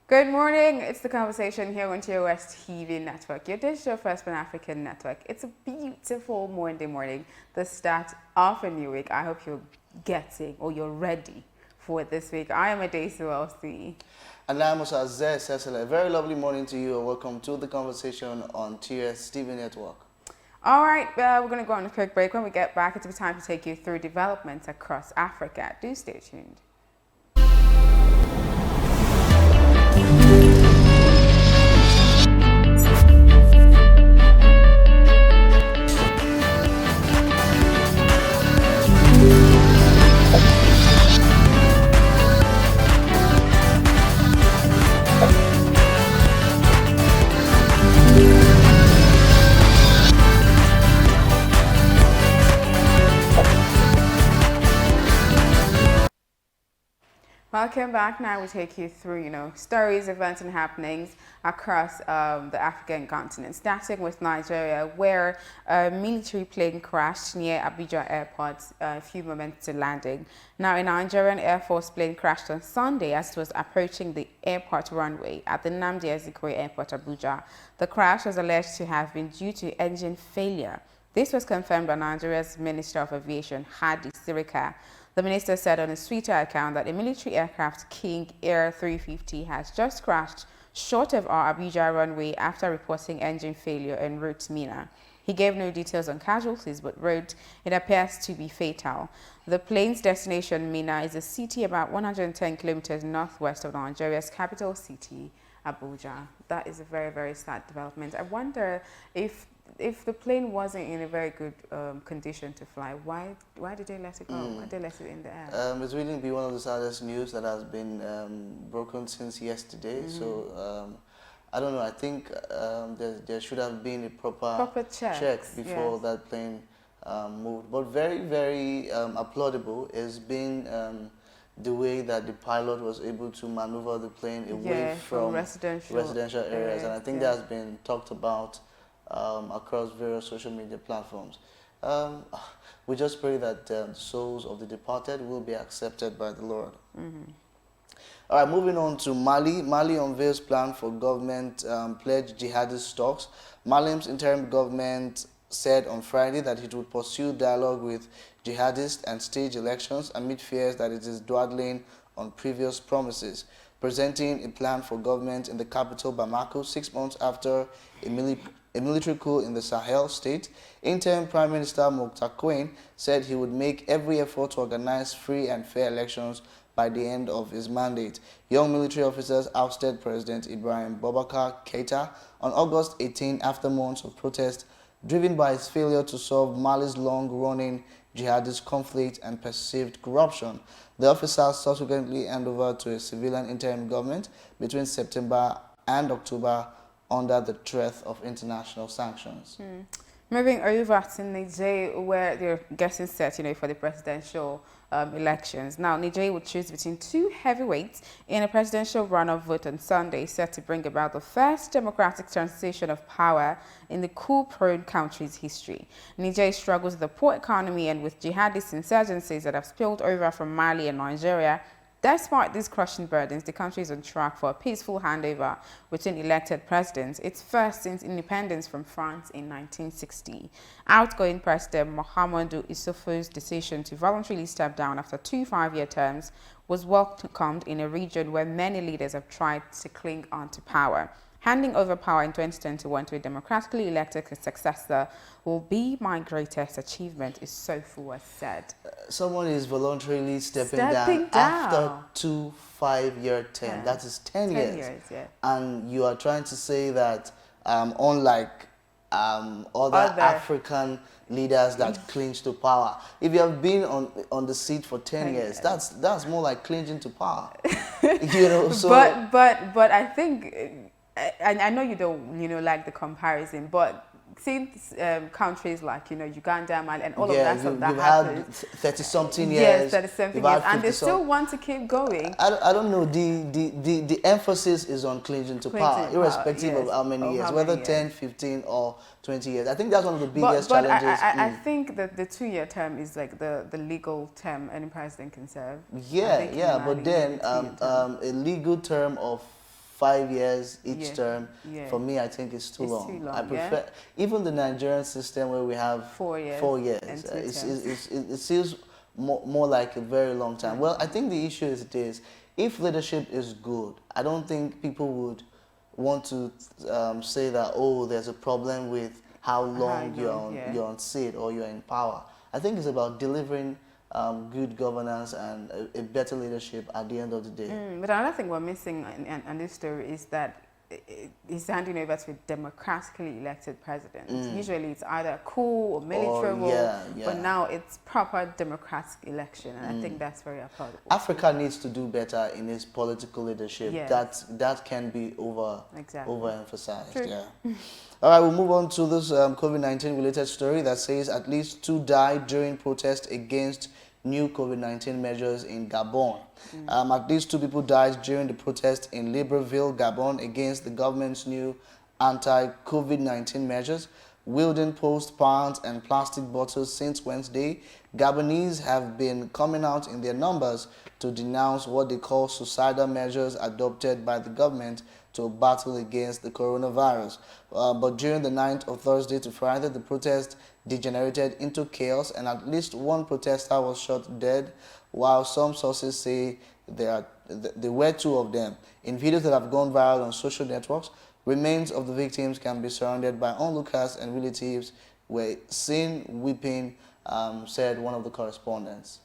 Good morning. It's the conversation here on TOS TV Network, your digital first Pan-African network. It's a beautiful Monday morning, the start of a new week. I hope you're getting or you're ready for this week. I am Adesi Welsi. And I'm Musa Cecil. A very lovely morning to you and welcome to the conversation on TOS TV Network. All right, we're going to go on a quick break. When we get back, it'll be time to take you through developments across Africa. Do stay tuned. Welcome back. Now we take you through, stories, events, and happenings across the African continent, starting with Nigeria, where a military plane crashed near Abuja Airport a few moments to landing. Now, a Nigerian Air Force plane crashed on Sunday as it was approaching the airport runway at the Nnamdi Azikiwe Airport, Abuja. The crash was alleged to have been due to engine failure. This was confirmed by Nigeria's Minister of Aviation, Hadi Sirika. The minister said on his Twitter account that a military aircraft, King Air 350, has just crashed short of our Abuja runway after reporting engine failure en route to Mina. He gave no details on casualties, but wrote, "It appears to be fatal." The plane's destination, Mina, is a city about 110 kilometers northwest of Nigeria's capital city, Abuja. That is a very, very sad development. I wonder if the plane wasn't in a very good condition to fly, why did they let it go? Why did they let it in the air? It's really been one of the saddest news that has been broken since yesterday. So I don't know. I think there should have been a proper check before that plane moved. But very, very applaudable has been the way that the pilot was able to maneuver the plane away from residential areas. And I think that has been talked about across various social media platforms. We just pray that the souls of the departed will be accepted by the Lord. All right, moving on to Mali. Mali unveils plan for government pledge jihadist stocks. Mali's interim government said on Friday that it would pursue dialogue with jihadists and stage elections amid fears that it is dawdling on previous promises. Presenting a plan for government in the capital Bamako 6 months after a military coup in the Sahel state, interim Prime Minister Mokhtar Quain said he would make every effort to organize free and fair elections by the end of his mandate. Young military officers ousted President Ibrahim Boubacar Keïta on August 18 after months of protest driven by his failure to solve Mali's long-running jihadist conflict and perceived corruption. The officers subsequently handed over to a civilian interim government between September and October under the threat of international sanctions. Moving over to Niger, where they're getting set, for the presidential elections. Now, Niger will choose between two heavyweights in a presidential runoff vote on Sunday, set to bring about the first democratic transition of power in the coup-prone country's history. Niger struggles with a poor economy and with jihadist insurgencies that have spilled over from Mali and Nigeria. Despite these crushing burdens, the country is on track for a peaceful handover between elected presidents, its first since independence from France in 1960. Outgoing President Mahamadou Issoufou's decision to voluntarily step down after 2 5-year terms was welcomed in a region where many leaders have tried to cling on to power. Handing over power in 2021 to a democratically elected successor will be my greatest achievement, Issoufou has said. Someone is voluntarily stepping down after 2 5-year terms. Yeah. That is 10 years. Yeah. And you are trying to say that unlike other African leaders that clinch to power, if you have been on the seat for 10 years, that's more like clinging to power. So but I think, I know you don't like the comparison, but since countries like Uganda, Mali, and all of that stuff that happened, 30-something years, yes, 30-something years, and they still want to keep going. I don't know. The emphasis is on clinging to power, irrespective of how many years, whether 10, 15, or 20 years. I think that's one of the biggest challenges. I think that the 2-year term is like the legal term any president can serve. Yeah, but then a legal term of 5 years each term. For me, I think it's too long. Too long. I prefer even the Nigerian system where we have 4 years. 4 years. It feels more like a very long time. Well, I think the issue is this: if leadership is good, I don't think people would want to say that, oh, there's a problem with how long you're on seat or you're in power. I think it's about delivering good governance and a better leadership at the end of the day. But another thing we're missing in this story is that it's handing over to a democratically elected president. Usually it's either a coup or military rule, but now it's proper democratic election, and I think that's very applaudable. Africa needs to do better in its political leadership. That can be overemphasized. True. Yeah. All right, we'll move on to this COVID-19 related story that says at least 2 died during protest against new COVID-19 measures in Gabon. At least 2 people died during the protest in Libreville, Gabon, against the government's new anti-COVID-19 measures. Wielding post pans and plastic bottles since Wednesday, Gabonese have been coming out in their numbers to denounce what they call suicidal measures adopted by the government to battle against the coronavirus. But during the night of Thursday to Friday, the protest degenerated into chaos, and at least 1 protester was shot dead, while some sources say there were 2 of them. In videos that have gone viral on social networks, remains of the victims can be surrounded by onlookers, and relatives were seen weeping, said one of the correspondents.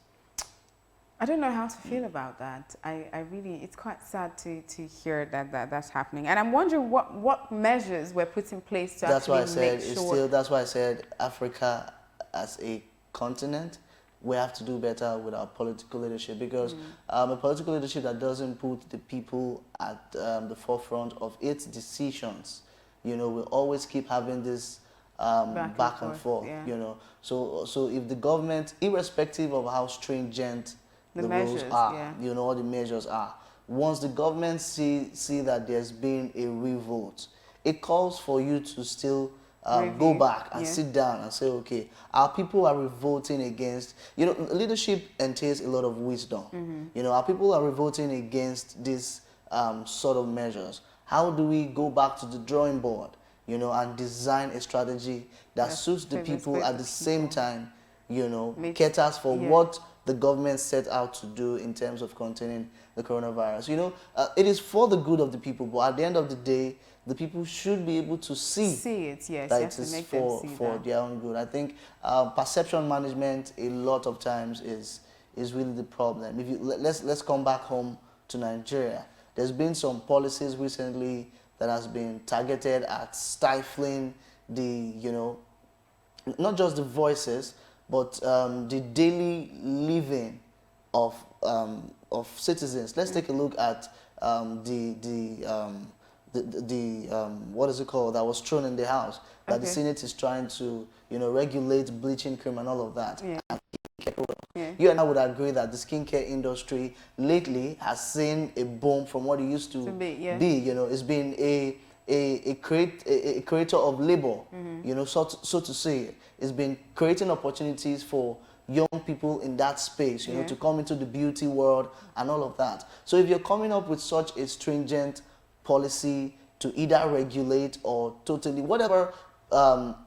I don't know how to feel about that. I really, it's quite sad to hear that's happening. And I'm wondering what measures were put in place to make sure. That's why I said Africa as a continent, we have to do better with our political leadership, because a political leadership that doesn't put the people at the forefront of its decisions, you know, will always keep having this back and forth, you know. So if the government, irrespective of how stringent the rules are, you know, all the measures are, once the government see that there's been a revolt, it calls for you to still go back and sit down and say, okay, our people are revolting against, you know, leadership entails a lot of wisdom. You know, our people are revolting against these sort of measures. How do we go back to the drawing board, you know, and design a strategy that suits the people at the same time, you know, caters for what the government set out to do in terms of containing the coronavirus. You know, it is for the good of the people, but at the end of the day, the people should be able to see it, that it is for their own good. I think perception management a lot of times is really the problem. If you let's come back home to Nigeria. There's been some policies recently that has been targeted at stifling the, you know, not just the voices, but the daily living of citizens. Let's take a look at what is it called, that was thrown in the house, that the Senate is trying to, you know, regulate bleaching cream and all of that. You and I would agree that the skincare industry lately has seen a boom from what it used to be. You know, it's been a creator of labor, you know, so to say. It's been creating opportunities for young people in that space, you know, to come into the beauty world and all of that. So if you're coming up with such a stringent policy to either regulate or totally, whatever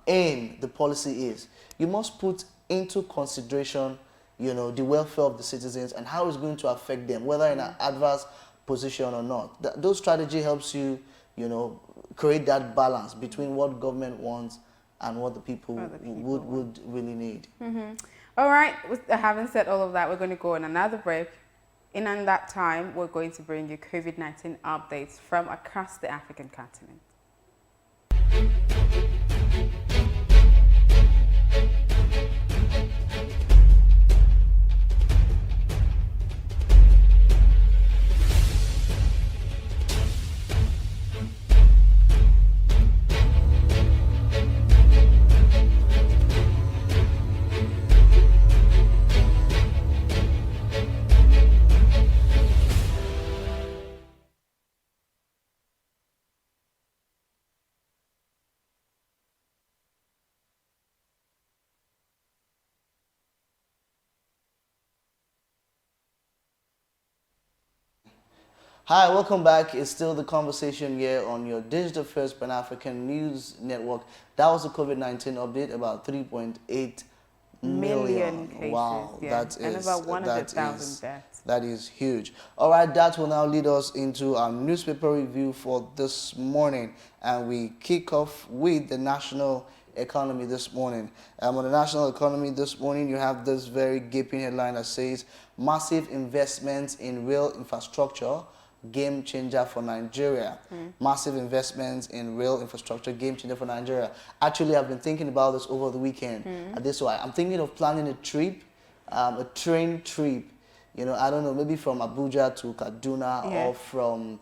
aim the policy is, you must put into consideration, you know, the welfare of the citizens and how it's going to affect them, whether in an adverse position or not. Those strategy helps you, you know, create that balance between what government wants and what the people would really need. All right, having said all of that, we're going to go on another break. In that time, we're going to bring you COVID-19 updates from across the African continent. Hi, welcome back. It's still the conversation here on your digital first Pan-African news network. That was the COVID-19 update, about 3.8 million cases. Wow, yeah. And about 100,000 deaths. That is huge. All right, that will now lead us into our newspaper review for this morning. And we kick off with the national economy this morning. On the national economy this morning, you have this very gaping headline that says, massive investments in rail infrastructure, game changer for Nigeria. Massive investments in rail infrastructure, game changer for Nigeria. Actually, I've been thinking about this over the weekend. This why I'm thinking of planning a trip, a train trip. You know, I don't know, maybe from Abuja to Kaduna or from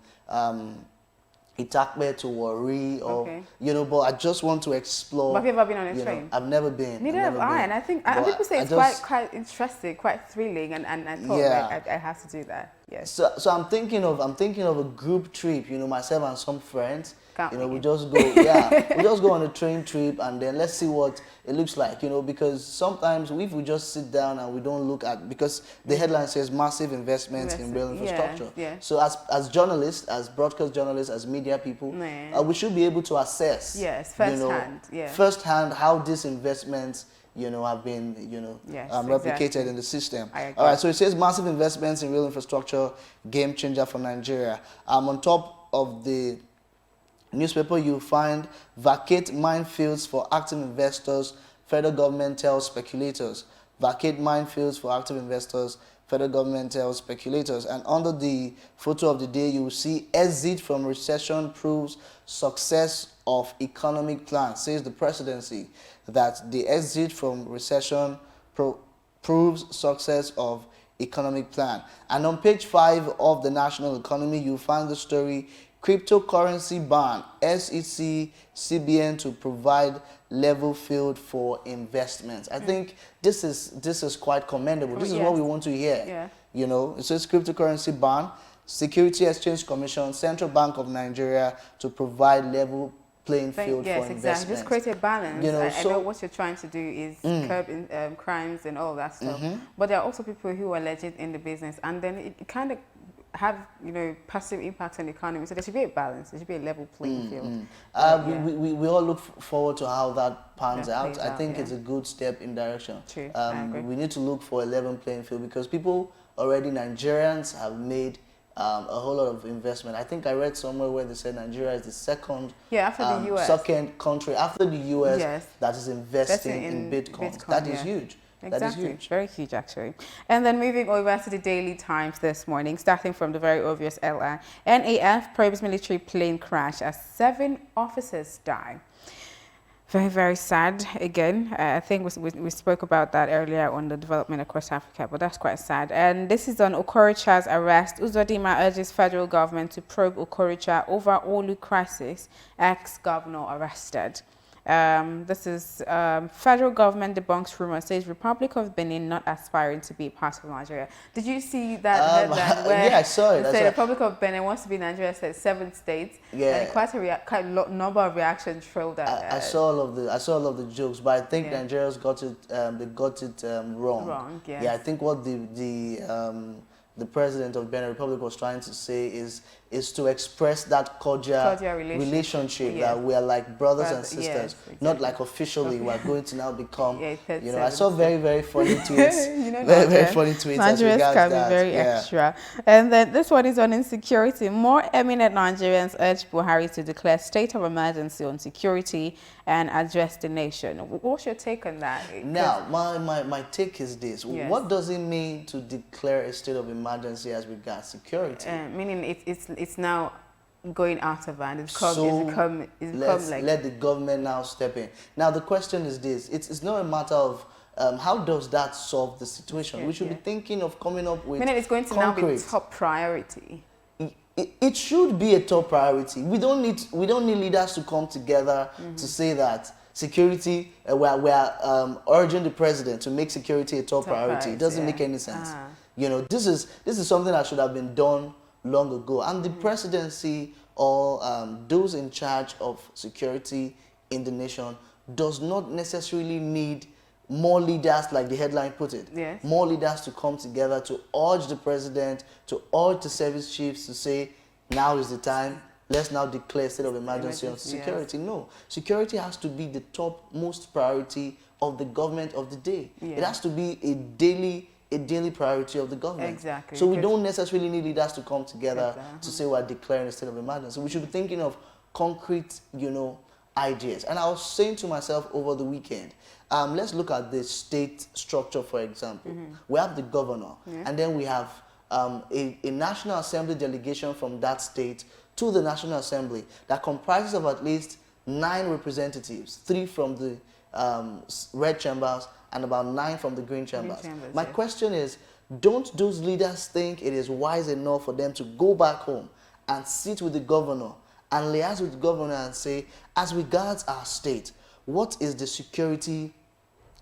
Itakpe to Warri, or you know, but I just want to explore. But have you ever been on a train? I've never been. Neither have I, and I think people say it's quite interesting, quite thrilling, and I thought like I have to do that. Yes. So I'm thinking of a group trip. You know, myself and some friends. We just go, we just go on a train trip, and then let's see what it looks like. You know, because sometimes if we just sit down and we don't look at, because the headline says massive investments in rail infrastructure. So as journalists, as broadcast journalists, as media people, we should be able to assess, firsthand how these investments have been, replicated in the system. All right, so it says massive investments in rail infrastructure, game changer for Nigeria. On top of the newspaper, you'll find vacate minefields for active investors, federal government tells speculators. Vacate minefields for active investors, federal government tells speculators. And under the photo of the day, you will see exit from recession proves success of economic plan, says the presidency, that the exit from recession proves success of economic plan. And on page 5 of the national economy, you find the story, cryptocurrency ban, SEC, CBN to provide level field for investments. I think this is quite commendable. This is what we want to hear. You know, it says cryptocurrency ban, Security Exchange Commission, Central Bank of Nigeria to provide level playing field for investments. Exactly. Just create a balance. You know, I know what you're trying to do is curb crimes and all that stuff. But there are also people who are legit in the business, and then it kind of have passive impacts on the economy. So there should be a balance. There should be a level playing field. We all look forward to how that pans out. I think it's a good step in direction. True. We need to look for a level playing field because people already, Nigerians, have made a whole lot of investment. I think I read somewhere where they said Nigeria is the second after the US. Second country after the US that is investing in Bitcoin. That is huge. Exactly. That is huge. Very huge, actually. And then moving over to the Daily Times this morning, starting from the very obvious headline, NAF probes military plane crash as 7 officers die. Very, very sad. Again, I think we spoke about that earlier on the development across Africa, but that's quite sad. And this is on Okorocha's arrest. Uzodinma urges federal government to probe Okorocha over Olu crisis. Ex-governor arrested. This is federal government debunks rumor, says Republic of Benin not aspiring to be part of Nigeria. Did you see that? Where I saw it. The Republic of Benin wants to be Nigeria, said 7 states. And quite a number of reactions trailed that. I saw all of the jokes, but I think Nigerians got it. They got it wrong. Wrong. Yes. Yeah, I think what the president of Benin Republic was trying to say is to express that cordial relationship that we are like brothers and sisters, not like officially we are going to now become. I saw very, very funny tweets. Very funny tweets. Nigerians can be very extra. And then this one is on insecurity. More eminent Nigerians urge Buhari to declare state of emergency on security and address the nation. What's your take on that? Now, my take is this. What does it mean to declare a state of emergency as regards security? Meaning it's now going out of hand. Let the government now step in. Now the question is this: it's not a matter of how does that solve the situation. We should be thinking of coming up with. Meaning it's going to now be top priority. It should be a top priority. We don't need leaders to come together to say that security. We are urging the president to make security a top priority. It doesn't make any sense. This is something that should have been done long ago. And the presidency or those in charge of security in the nation does not necessarily need more leaders, like the headline put it, yes, more leaders to come together to urge the president, to urge the service chiefs to say, now is the time, let's now declare state of emergency on security. Yes. No, security has to be the topmost priority of the government of the day. Yeah. It has to be a daily priority of the government. Exactly. So we don't necessarily need leaders to come together to say we're declaring a state of emergency. We should be thinking of concrete, ideas. And I was saying to myself over the weekend, let's look at the state structure, for example. We have the governor, and then we have a National Assembly delegation from that state to the National Assembly that comprises of at least 9 representatives, 3 from the red chambers and about 9 from the green chambers. My question is, don't those leaders think it is wise enough for them to go back home and sit with the governor and liaise with the governor and say, as regards our state, what is the security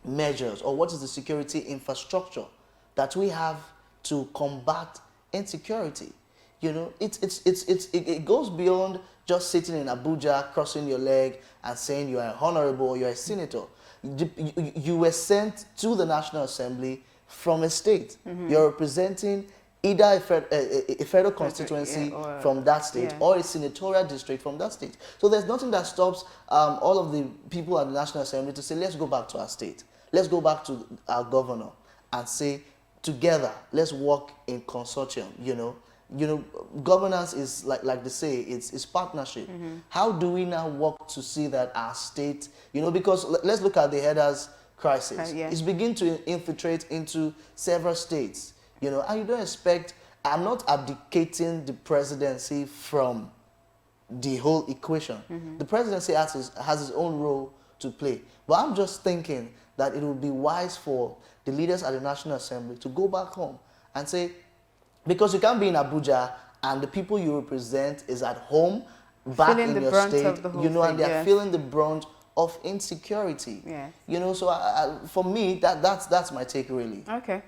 measures or what is the security infrastructure that we have to combat insecurity? It goes beyond just sitting in Abuja, crossing your leg and saying you are honorable or you are a senator. You were sent to the National Assembly from a state. You're representing either a federal constituency from that state or a senatorial district from that state. So there's nothing that stops all of the people at the National Assembly to say, let's go back to our state. Let's go back to our governor and say, together, let's work in consortium, governance is like they say, it's partnership. How do we now work to see that our state, because let's look at the headers crisis. It's beginning to infiltrate into several states, and you don't expect, I'm not abdicating the presidency from the whole equation. The presidency has his own role to play. But I'm just thinking that it would be wise for the leaders at the National Assembly to go back home and say, because you can't be in Abuja and the people you represent is at home, back in your state, and they're feeling the brunt of insecurity. So for me, that's my take, really. Okay.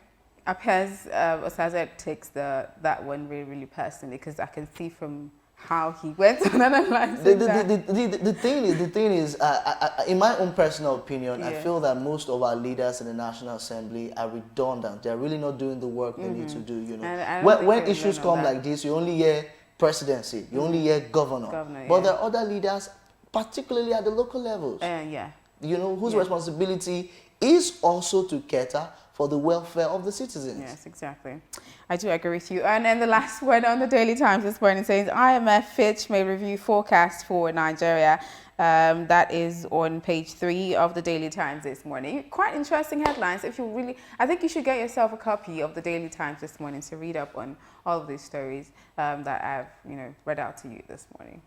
Appears Osaze takes that one really, really personally, because I can see from how he went on analyzing the thing is, in my own personal opinion, I feel that most of our leaders in the National Assembly are redundant. They're really not doing the work they need to do. When issues come like this, you only hear presidency, you only hear governor. But there are other leaders, particularly at the local levels, whose responsibility is also to cater for the welfare of the citizens. Yes, exactly. I do agree with you. And then the last one on the Daily Times this morning says, IMF Fitch may review forecast for Nigeria. That is on page 3 of the Daily Times this morning. Quite interesting headlines. I think you should get yourself a copy of the Daily Times this morning to read up on all of these stories that I've read out to you this morning.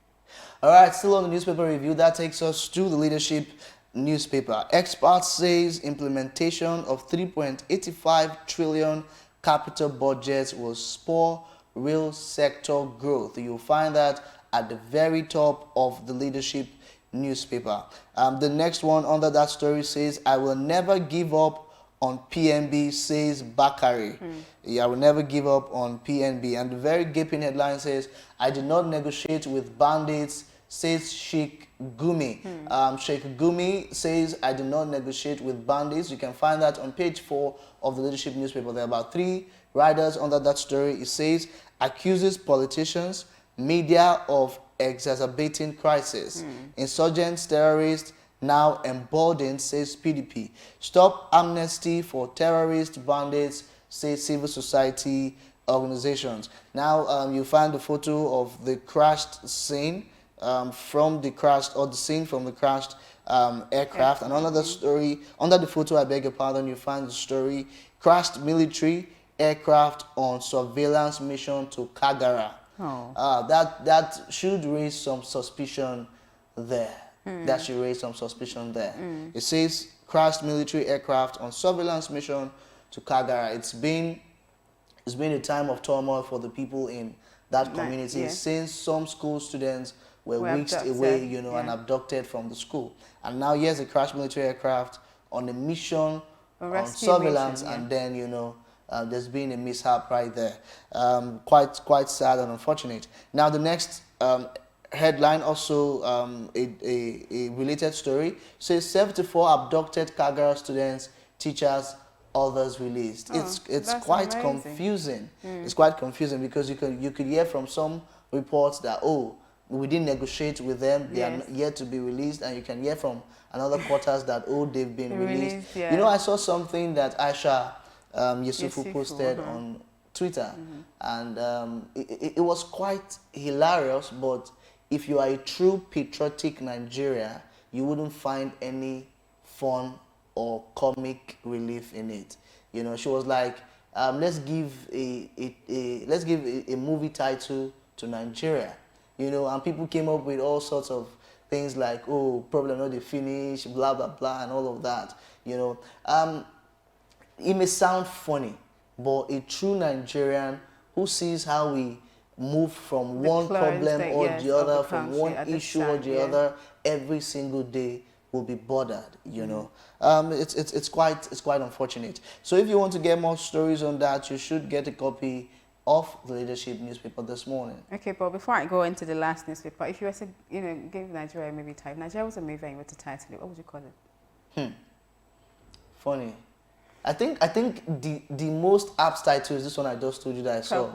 All right, still on the newspaper review, that takes us to the leadership newspaper. Experts says implementation of 3.85 trillion capital budgets will spur real sector growth. You'll find that at the very top of the leadership newspaper. The next one under that story says, I will never give up on PNB, says Bakari. I will never give up on PNB. And the very gaping headline says, I did not negotiate with bandits, says Sheikh Gumi. Sheikh Gumi says, I do not negotiate with bandits. You can find that on page 4 of the leadership newspaper. There are about 3 riders under that story. It says, accuses politicians, media of exacerbating crisis. Insurgents, terrorists, now emboldened, says PDP. Stop amnesty for terrorist bandits, says civil society organizations. Now you find the photo of the crashed scene from the crashed, or the scene from the crashed aircraft. And under the story, under the photo, I beg your pardon, you find the story, crashed military aircraft on surveillance mission to Kagara. That should raise some suspicion there. That should raise some suspicion there. It says crashed military aircraft on surveillance mission to Kagara. It's been a time of turmoil for the people in that community since some school students were whisked away, and abducted from the school. And now here's a crashed military aircraft on a mission, on surveillance, and then, there's been a mishap right there. Quite sad and unfortunate. Now the next headline, also a related story, says 74 abducted Kagara students teachers, others released. It's quite amazing. confusing. It's quite confusing because you could hear from some reports that, oh, we didn't negotiate with them, they are yet to be released, and you can hear from another quarters that, oh, they've been released. You know, I saw something that Aisha Yusufu posted on Twitter, and it was quite hilarious, but if you are a true patriotic Nigeria, you wouldn't find any fun or comic relief in it. You know, she was like, let's give a movie title to Nigeria. You know, and people came up with all sorts of things like, oh, problem not the finish, blah blah blah, and all of that. You know, it may sound funny, but a true Nigerian who sees how we move from one problem or the other, from one issue or the other, every single day will be bothered. You know, it's quite unfortunate. So if you want to get more stories on that, you should get a copy of the Leadership newspaper this morning. Okay, but before I go into the last newspaper, if you were to, you know, give Nigeria a movie type, Nigeria was a movie and you were to title it, what would you call it? Funny. I think the most apt title is this one I just told you that I saw.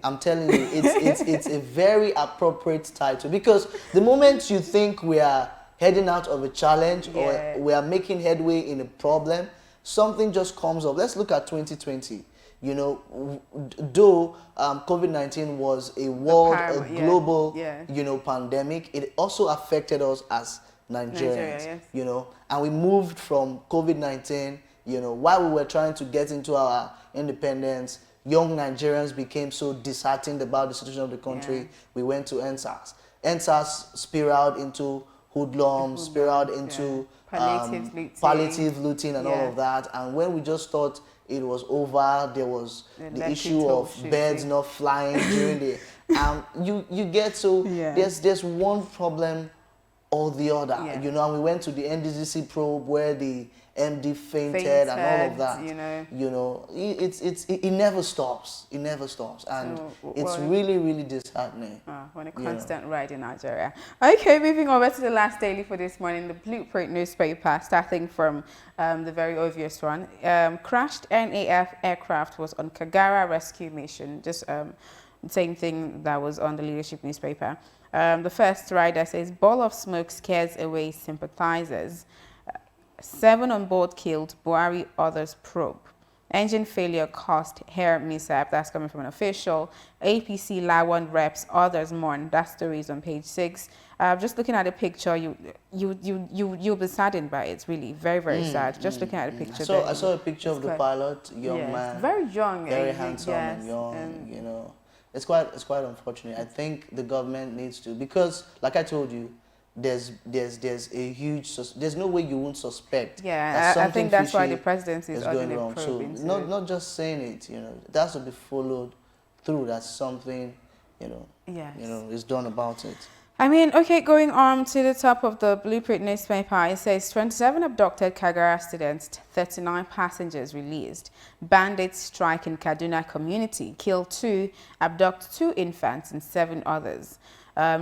I'm telling you, it's a very appropriate title, because the moment you think we are heading out of a challenge or we are making headway in a problem, something just comes up. Let's look at 2020. You know, though COVID-19 was a world, a global, you know, pandemic, it also affected us as Nigerians, you know, and we moved from COVID-19, you know, while we were trying to get into our independence, young Nigerians became so disheartened about the situation of the country. We went to NSAS. NSAS spiraled into hoodlums, spiraled into palliative looting and all of that. And when we just thought it was over, there was the issue of birds not flying during the you get so there's one problem or the other, you know, and we went to the NDCC probe where the MD fainted and all of that. You know, it never stops. It never stops, and it's really disheartening. On a constant ride in Nigeria. Okay, moving over to the last daily for this morning, the Blueprint newspaper, starting from the very obvious one. Crashed NAF aircraft was on Kagara rescue mission. Just same thing that was on the Leadership newspaper. The first rider says, ball of smoke scares away sympathizers. 7 on board killed, Buhari others probe. Engine failure caused hair mishap. That's coming from an official. APC Lawan reps, others mourn. That story is on page 6. Just looking at the picture, you'll be saddened by it. It's really very sad. Just looking at the picture. So I saw a picture of the pilot, young man, very young, very handsome and young. You know, it's quite unfortunate. I think the government needs to, because like I told you, there's a huge, there's no way you won't suspect. Yeah, I think that's why the presidency is going wrong. So not just saying it, you know, it has to be followed through. That's something, you know, is done about it. I mean, okay, going on to the top of the Blueprint newspaper, it says 27 abducted Kagara students, 39 passengers released. Bandits strike in Kaduna community, kill 2, abduct 2 infants and 7 others.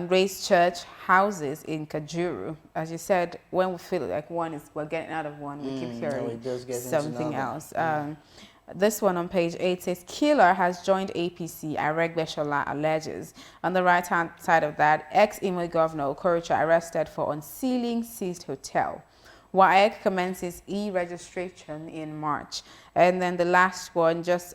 Raise church houses in Kajuru. As you said, when we feel like we're getting out of one, we keep hearing something else. This one on page 8 says, killer has joined APC, Aregbesola alleges. On the right-hand side of that, ex-Imo governor Okorocha arrested for unsealing seized hotel. WAEC commences e-registration in March. And then the last one, just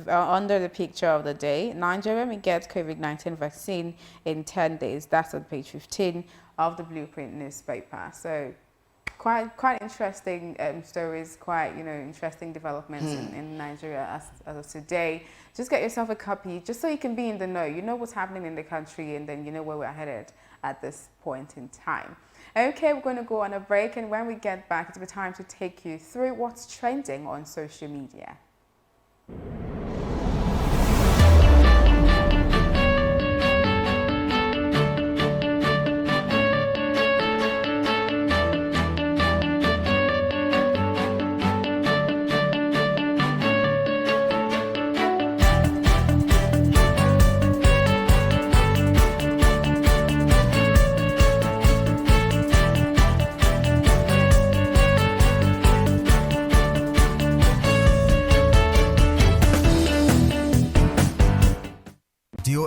under the picture of the day, Nigeria may get COVID-19 vaccine in 10 days. That's on page 15 of the Blueprint newspaper. So quite interesting stories, quite, you know, interesting developments in Nigeria as of today. Just get yourself a copy, just so you can be in the know. You know what's happening in the country, and then you know where we're headed at this point in time. Okay, we're going to go on a break, and when we get back, it'll be time to take you through what's trending on social media.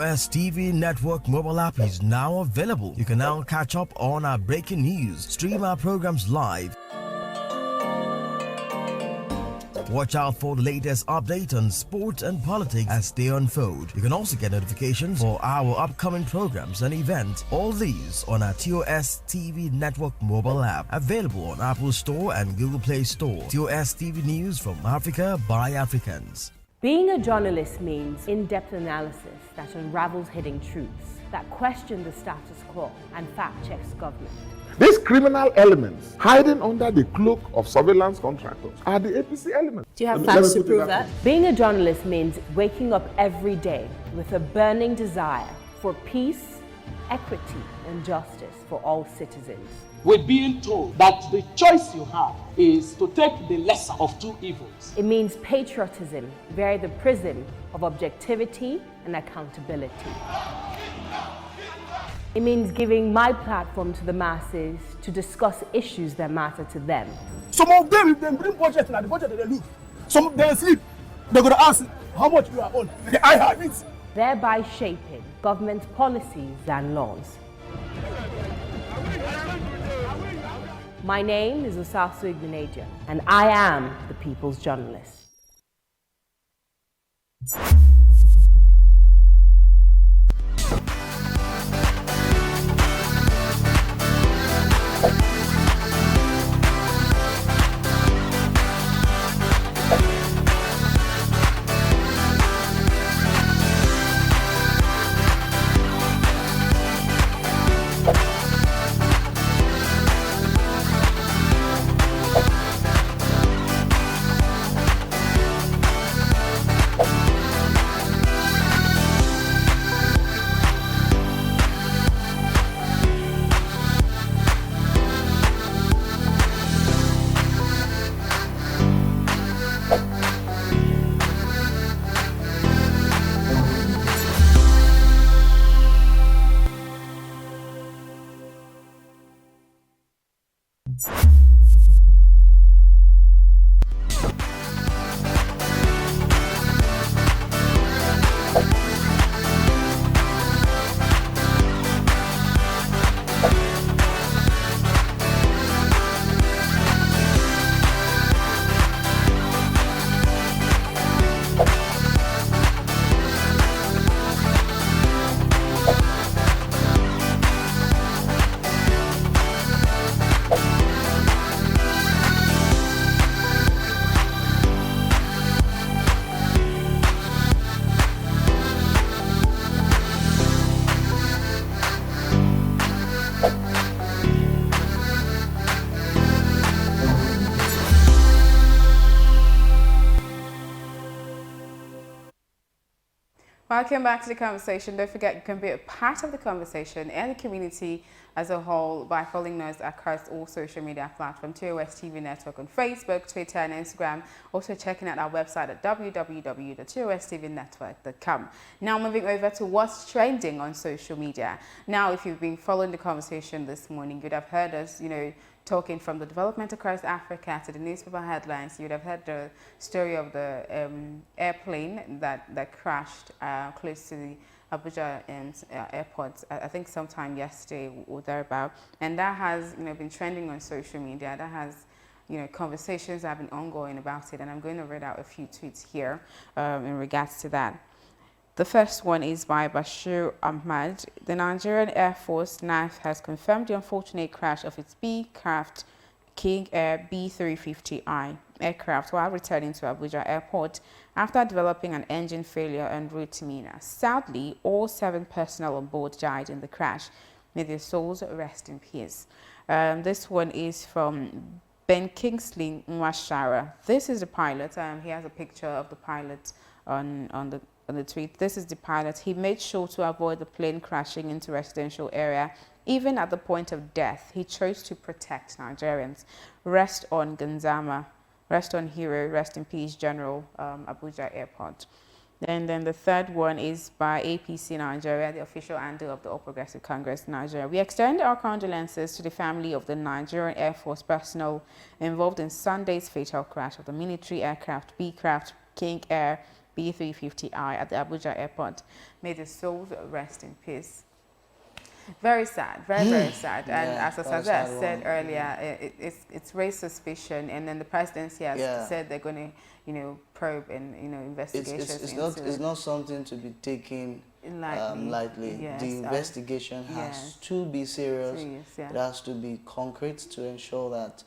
TOS TV Network mobile app is now available. You can now catch up on our breaking news, stream our programs live, watch out for the latest update on sports and politics as they unfold. You can also get notifications for our upcoming programs and events. All these on our TOS TV Network mobile app, available on Apple Store and Google Play Store. TOS TV News from Africa by Africans. Being a journalist means in-depth analysis that unravels hidden truths, that question the status quo and fact-checks government. These criminal elements hiding under the cloak of surveillance contractors are the APC elements. Do you have facts to prove that? Being a journalist means waking up every day with a burning desire for peace, equity, and justice for all citizens. We're being told that the choice you have is to take the lesser of two evils. It means patriotism via the prism of objectivity and accountability. It means giving my platform to the masses to discuss issues that matter to them. Some of them, if they bring budget, and the budget they look. Some they sleep. They're going to ask how much we are on. I have it. Thereby shaping government policies and laws. My name is Usasu Igbenedion, and I am the People's Journalist. Welcome back to the conversation. Don't forget you can be a part of the conversation and the community as a whole by following us across all social media platforms, TOS TV Network on Facebook, Twitter and Instagram. Also checking out our website at www.tostvnetwork.com. Now moving over to what's trending on social media. Now if you've been following the conversation this morning, you'd have heard us, talking from the development across Africa to the newspaper headlines. You'd have heard the story of the airplane that crashed close to the Abuja airport, I think sometime yesterday or thereabout. And that has been trending on social media. That has conversations have been ongoing about it. And I'm going to read out a few tweets here in regards to that. The first one is by Bashir Ahmad. The Nigerian Air Force NAF has confirmed the unfortunate crash of its B-craft King Air B350I aircraft while returning to Abuja Airport after developing an engine failure en route to Mina. Sadly, all 7 personnel on board died in the crash. May their souls rest in peace. This one is from Ben Kingsley Mwashara. This is the pilot. He has a picture of the pilot on the tweet. This is the pilot. He made sure to avoid the plane crashing into residential area. Even at the point of death, he chose to protect Nigerians. Rest on Ganzama. Rest on hero. Rest in peace, General, Abuja Airport. And then the third one is by APC Nigeria, the official handle of the All Progressive Congress Nigeria. We extend our condolences to the family of the Nigerian Air Force personnel involved in Sunday's fatal crash of the military aircraft B-craft King Air B350I at the Abuja airport. May the souls rest in peace. Very sad, very sad. And as Osaze said earlier, it's raised suspicion, and then the presidency has said they're going to, probe and investigations. It's not something to be taken lightly. Yes, the investigation has to be serious. It has to be concrete to ensure that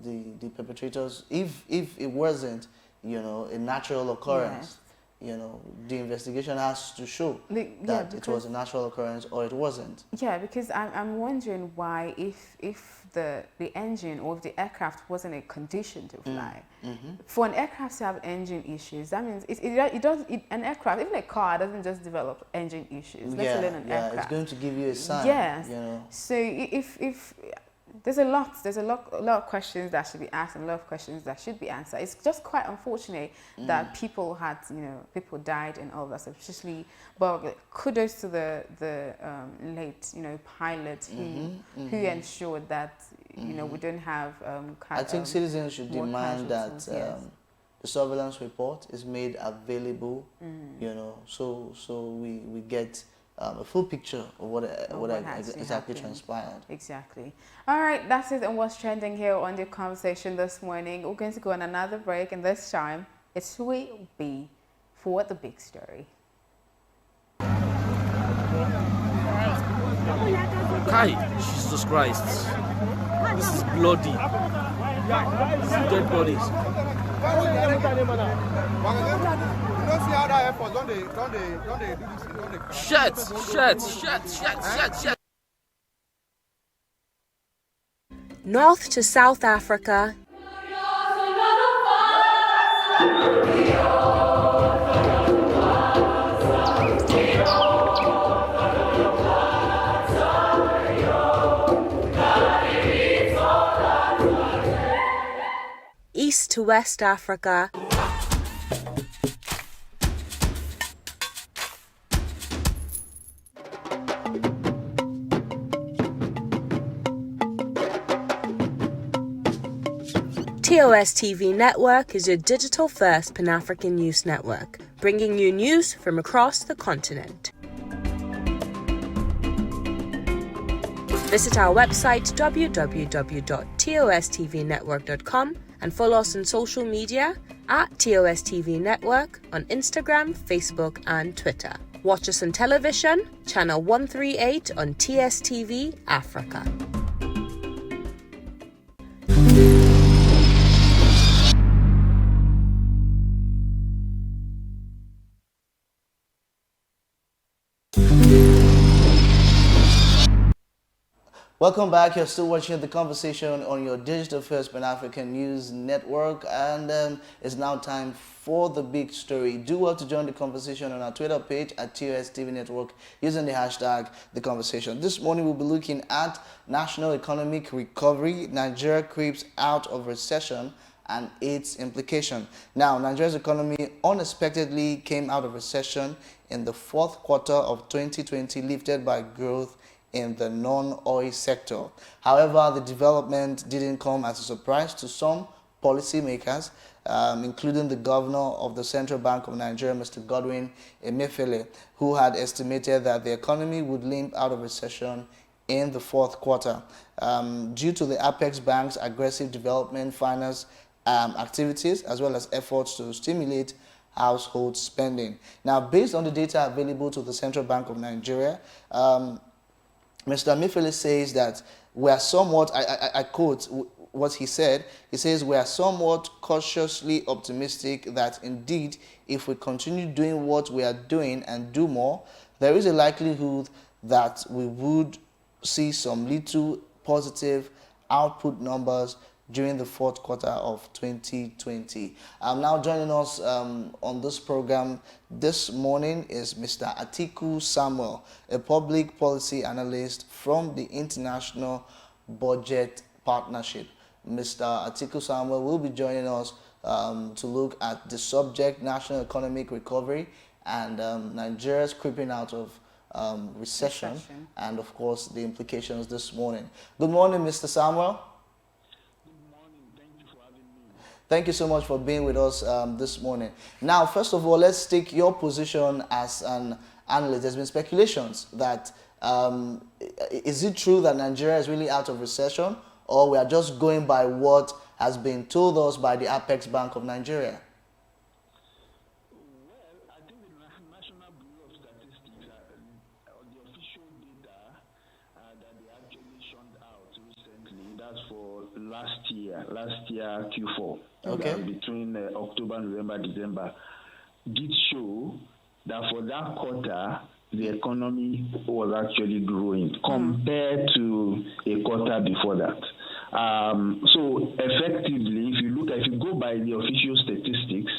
the perpetrators, if it wasn't, a natural occurrence. The investigation has to show that it was a natural occurrence or it wasn't. Yeah, because I'm wondering why, if the engine or if the aircraft wasn't a condition to fly, for an aircraft to have engine issues, that means an aircraft, even a car, doesn't just develop engine issues. Let alone an aircraft. It's going to give you a sign. Yes. So if there's a lot of questions that should be asked and a lot of questions that should be answered. It's just quite unfortunate that people died and all that stuff, especially, but kudos to the late, pilot who ensured that, we don't have I think citizens should demand that the surveillance report is made available, so we get a full picture of what exactly transpired. Exactly. All right, that's it on what's trending here on the conversation this morning. We're going to go on another break, and this time it will be for the big story. Kai, Jesus Christ. This is bloody. This is dead bodies. Shit. North to South Africa, East to West Africa, TOS TV Network is your digital-first Pan-African news network, bringing you news from across the continent. Visit our website www.tostvnetwork.com and follow us on social media at TOS TV Network on Instagram, Facebook and Twitter. Watch us on television, channel 138 on TSTV Africa. Welcome back. You're still watching The Conversation on your digital first Pan-African News Network, and it's now time for the big story. Do well to join the conversation on our Twitter page at TOS TV Network using the hashtag The Conversation. This morning we'll be looking at national economic recovery, Nigeria creeps out of recession and its implication. Now, Nigeria's economy unexpectedly came out of recession in the fourth quarter of 2020, lifted by growth in the non-oil sector. However, the development didn't come as a surprise to some policymakers, including the governor of the Central Bank of Nigeria, Mr. Godwin Emefiele, who had estimated that the economy would limp out of recession in the fourth quarter due to the Apex Bank's aggressive development finance activities, as well as efforts to stimulate household spending. Now, based on the data available to the Central Bank of Nigeria, Mr. Emefiele says that we are somewhat, I quote what he said, he says, we are somewhat cautiously optimistic that indeed, if we continue doing what we are doing and do more, there is a likelihood that we would see some little positive output numbers during the fourth quarter of 2020. Now joining us on this program this morning is Mr. Atiku Samuel, a public policy analyst from the International Budget Partnership. Mr. Atiku Samuel will be joining us to look at the subject, national economic recovery and Nigeria's creeping out of recession, and of course the implications this morning. Good morning, Mr. Samuel. Thank you so much for being with us this morning. Now, first of all, let's take your position as an analyst. There's been speculations that is it true that Nigeria is really out of recession, or we are just going by what has been told us by the Apex Bank of Nigeria? Well, I think the National Bureau of Statistics, the official data that they actually shunned out recently, that's for last year Q4. Okay. Between October, November, December, did show that for that quarter, the economy was actually growing compared to a quarter before that. So effectively, if you go by the official statistics,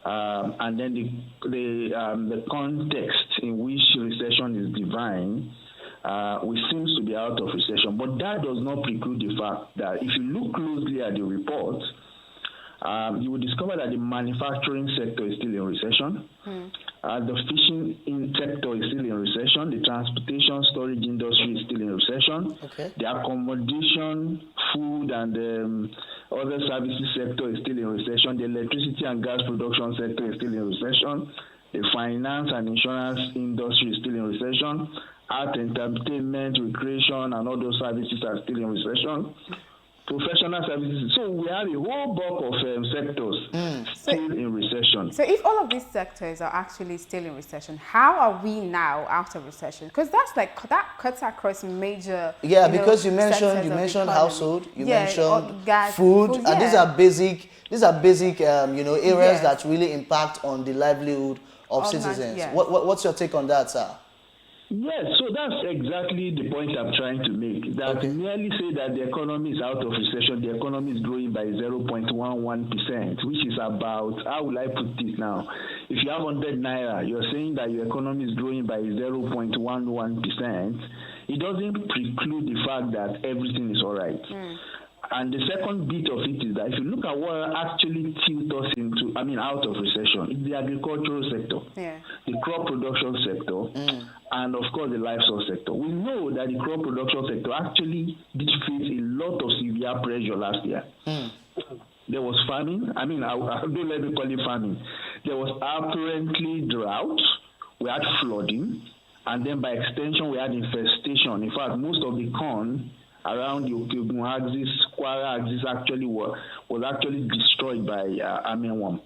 and then the context in which recession is defined, we seems to be out of recession. But that does not preclude the fact that if you look closely at the report, you will discover that the manufacturing sector is still in recession. The fishing sector is still in recession. The transportation storage industry is still in recession. Okay. The accommodation, food, and other services sector is still in recession. The electricity and gas production sector is still in recession. The finance and insurance industry is still in recession. Art, entertainment, recreation, and all those services are still in recession. Professional services. So we have a whole bulk of sectors still in recession. So if all of these sectors are actually still in recession, how are we now out of recession? Because that cuts across major. Yeah, because you mentioned household, you mentioned gas, food, and these are basic areas that really impact on the livelihood of citizens. Yes. What's your take on that, sir? Yes, so that's exactly the point I'm trying to make. That merely say that the economy is out of recession, the economy is growing by 0.11%, which is about, how will I put this now? If you have 100 naira, you're saying that your economy is growing by 0.11%, it doesn't preclude the fact that everything is all right. And the second bit of it is that if you look at what actually tilts us out of recession, it's the agricultural sector, the crop production sector, and of course the livestock sector. We know that the crop production sector actually did face a lot of severe pressure last year. There was famine. Don't let me call it famine. There was apparently drought. We had flooding, and then by extension we had infestation. In fact, most of the corn around the Okeogun axis, Kwara axis was actually destroyed by armyworm.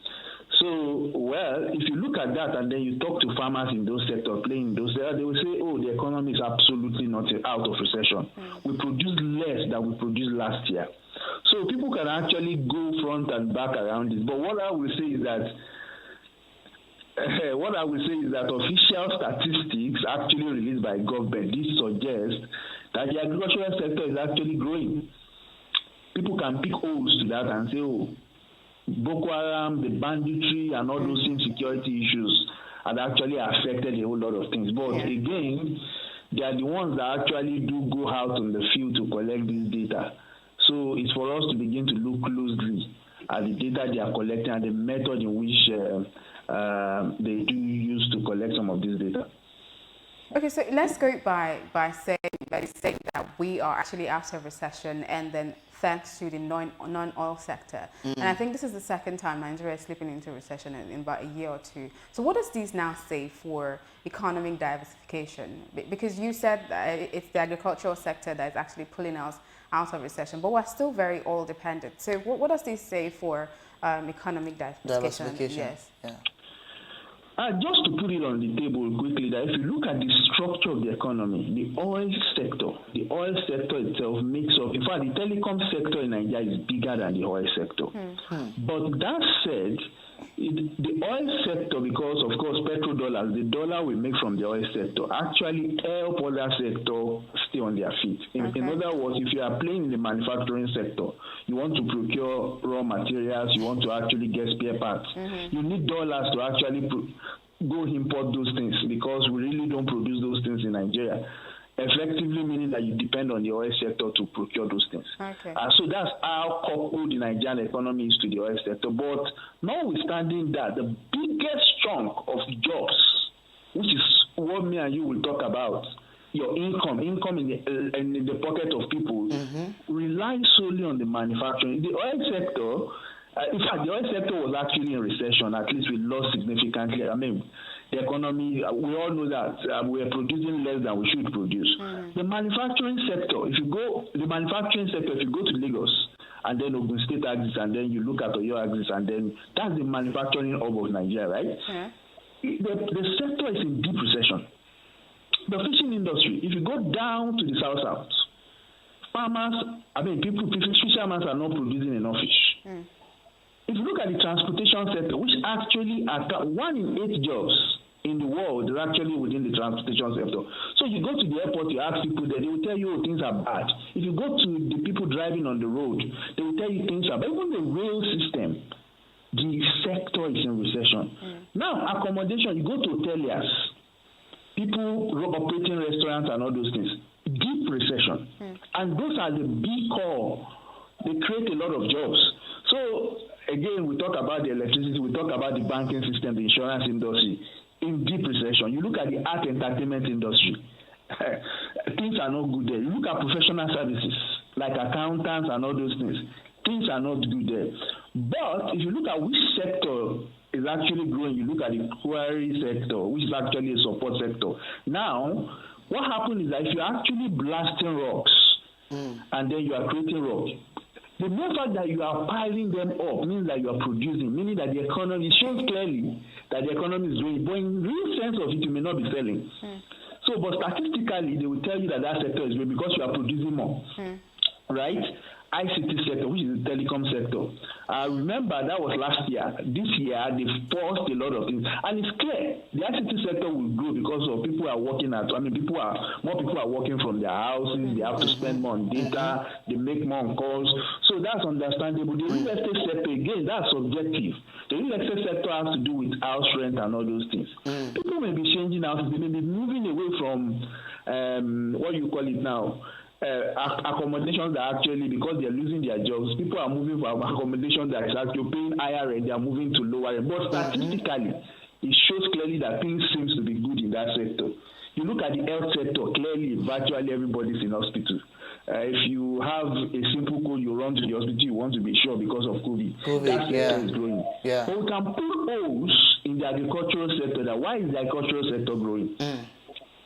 So, well, if you look at that and then you talk to farmers in those sectors, playing in those sectors, they will say, oh, the economy is absolutely not out of recession. We produce less than we produced last year. So people can actually go front and back around it. But what I will say is that official statistics actually released by government, this suggests that the agricultural sector is actually growing. People can pick holes to that and say, oh, Boko Haram, the banditry, and all those insecurity issues have actually affected a whole lot of things. But again, they are the ones that actually do go out on the field to collect this data. So it's for us to begin to look closely at the data they are collecting and the method in which they do use to collect some of this data. Okay, so let's go by saying that we are actually out of recession, and then thanks to the non-oil sector. And I think this is the second time Nigeria is slipping into recession in about a year or two. So what does this now say for economic diversification? Because you said that it's the agricultural sector that is actually pulling us out of recession, but we're still very oil dependent. So what does this say for economic diversification? Yes. Yeah. Just to put it on the table quickly, that if you look at the structure of the economy, the oil sector itself makes up, in fact, the telecom sector in Nigeria is bigger than the oil sector. But that said, the oil sector, because of course petrodollars, the dollar we make from the oil sector, actually help other sector stay on their feet. In other words, if you are playing in the manufacturing sector, you want to procure raw materials, you want to actually get spare parts, you need dollars to actually go import those things, because we really don't produce those things in Nigeria. Effectively meaning that you depend on the oil sector to procure those things. So that's how coupled the Nigerian economy is to the oil sector. But notwithstanding that, the biggest chunk of jobs, which is what me and you will talk about, your income in the pocket of people, relies solely on the manufacturing. The oil sector In fact, the oil sector was actually in recession. At least we lost significantly. I mean, the economy, we all know that we are producing less than we should produce. The manufacturing sector, if you go to Lagos and then Ogun State axis, and then you look at Oyo axis, and then that's the manufacturing hub of Nigeria, right? The sector is in deep recession. The fishing industry, if you go down to the south, farmers, fishermen are not producing enough fish. If you look at the transportation sector, which actually 1 in 8 jobs in the world is actually within the transportation sector. So you go to the airport, you ask people there, they will tell you things are bad. If you go to the people driving on the road, they will tell you things are bad. Even the rail system, the sector is in recession. Now, accommodation, you go to hoteliers, people operating restaurants and all those things, deep recession. And those are the big core. They create a lot of jobs. So, again, we talk about the electricity, we talk about the banking system, the insurance industry, in deep recession. You look at the art entertainment industry, things are not good there. You look at professional services, like accountants and all those things are not good there. But if you look at which sector is actually growing, you look at the quarry sector, which is actually a support sector. Now, what happens is that if you're actually blasting rocks, and then you are creating rock, the mere fact that you are piling them up means that you are producing, meaning that the economy shows clearly that the economy is growing, but in real sense of it, you may not be selling. So, but statistically, they will tell you that sector is growing because you are producing more, right? ICT sector, which is the telecom sector. Remember, that was last year. This year, they've paused a lot of things. And it's clear, the ICT sector will grow because of people are working more people are working from their houses, they have to spend more on data, they make more on calls. So that's understandable. The real estate sector, again, that's subjective. The real estate sector has to do with house rent and all those things. People may be changing houses, they may be moving away from, what you call it now, accommodations that actually, because they're losing their jobs, people are moving from accommodations that is actually paying higher rent, they are moving to lower rent. But statistically, it shows clearly that things seems to be good in that sector. You look at the health sector, clearly, virtually everybody's in hospital. If you have a simple cold, you run to the hospital, you want to be sure because of COVID. That sector is growing. But we can put holes in the agricultural sector. That why is the agricultural sector growing?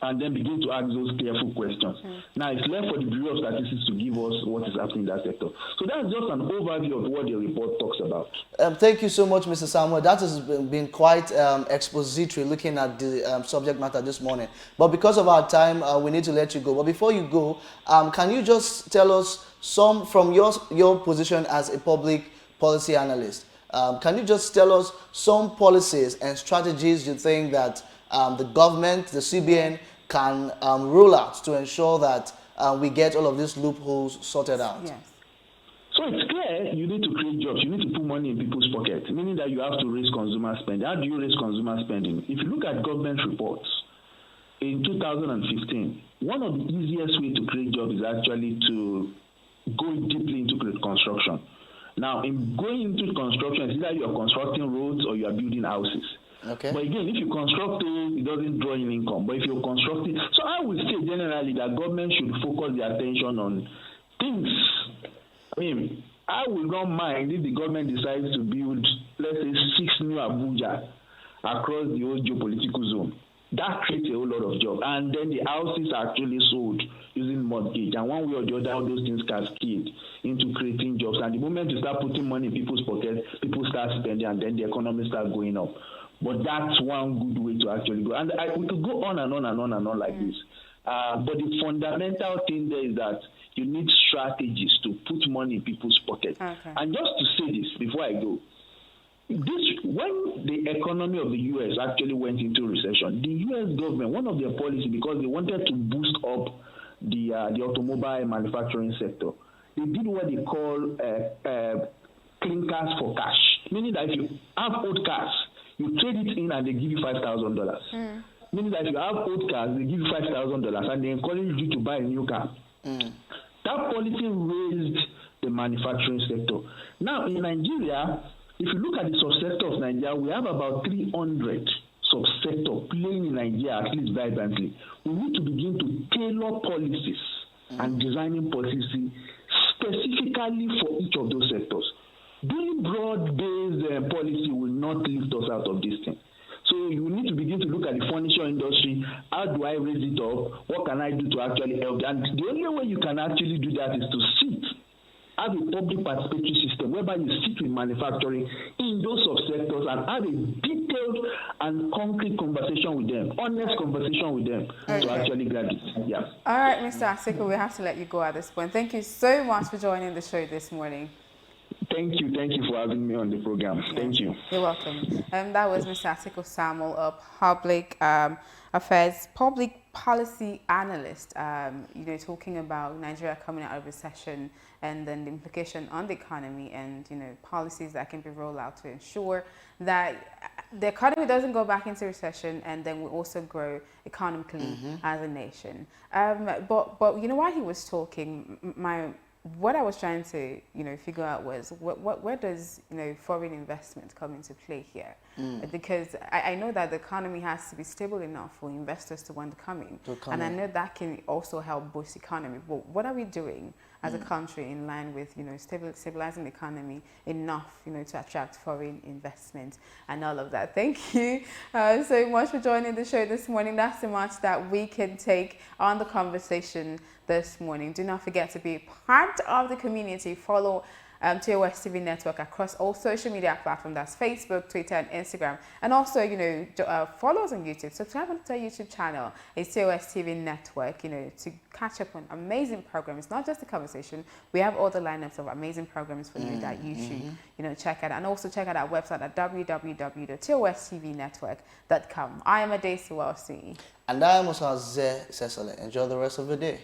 And then begin to ask those careful questions. Now, it's left for the Bureau of Statistics to give us what is happening in that sector. So that's just an overview of what the report talks about. Thank you so much, Mr. Samuel. That has been quite expository looking at the subject matter this morning. But because of our time, we need to let you go. But before you go, can you just tell us some, from your position as a public policy analyst, can you just tell us some policies and strategies you think that the government, the CBN, can roll out to ensure that we get all of these loopholes sorted out? Yes. So it's clear you need to create jobs. You need to put money in people's pockets, meaning that you have to raise consumer spending. How do you raise consumer spending? If you look at government reports, in 2015, one of the easiest ways to create jobs is actually to go deeply into construction. Now, in going into construction, it's either you are constructing roads or you are building houses. Okay. But again, if you construct it doesn't draw in income. But if you're constructing, so I would say generally that government should focus their attention on things. I mean, I will not mind if the government decides to build, let's say, 6 new Abuja across the whole geopolitical zone. That creates a whole lot of jobs. And then the houses are actually sold using mortgage. And one way or the other, all those things cascade into creating jobs. And the moment you start putting money in people's pockets, people start spending, and then the economy starts going up. But that's one good way to actually go. And we could go on and on and on and on like this. But the fundamental thing there is that you need strategies to put money in people's pockets. Okay. And just to say this before I go, when the economy of the U.S. actually went into recession, the U.S. government, one of their policies, because they wanted to boost up the automobile manufacturing sector, they did what they call clinkers for cash, meaning that if you have old cars, you trade it in and they give you $5,000. Meaning that if you have old cars, they give you $5,000 and they encourage you to buy a new car. That policy raised the manufacturing sector. Now, in Nigeria, if you look at the subsector of Nigeria, we have about 300 subsectors playing in Nigeria, at least vibrantly. We need to begin to tailor policies and designing policy specifically for each of those sectors. Doing broad policy will not lift us out of this thing. So you need to begin to look at the furniture industry. How do I raise it up? What can I do to actually help? And the only way you can actually do that is to have a public participatory system whereby you sit with manufacturing in those subsectors and have a detailed and concrete conversation with them, honest conversation with them to actually grab it. Yeah. All right, Mr. Asiko, we have to let you go at this point. Thank you so much for joining the show this morning. Thank you for having me on the program. Thank you. You're welcome. That was Mr. Asiko Samuel, a public affairs, public policy analyst, talking about Nigeria coming out of recession and then the implication on the economy and, policies that can be rolled out to ensure that the economy doesn't go back into recession and then we also grow economically as a nation. But while he was talking, what I was trying to, figure out was where does, foreign investment come into play here? Because I know that the economy has to be stable enough for investors to want to come in. And I know that can also help boost the economy. But what are we doing as a country in line with, stabilizing the economy enough, to attract foreign investment and all of that? Thank you so much for joining the show this morning. That's so much that we can take on the conversation this morning. Do not forget to be part of the community. Follow TOS TV Network across all social media platforms. That's Facebook, Twitter, and Instagram. And also, follow us on YouTube. Subscribe to our YouTube channel. It's TOS TV Network, to catch up on amazing programs. Not just the conversation. We have all the lineups of amazing programs for you that you should, check out. And also check out our website at www.tostvnetwork.com. I am Adesi Welsi. And I am Osaze Cecily. Enjoy the rest of the day.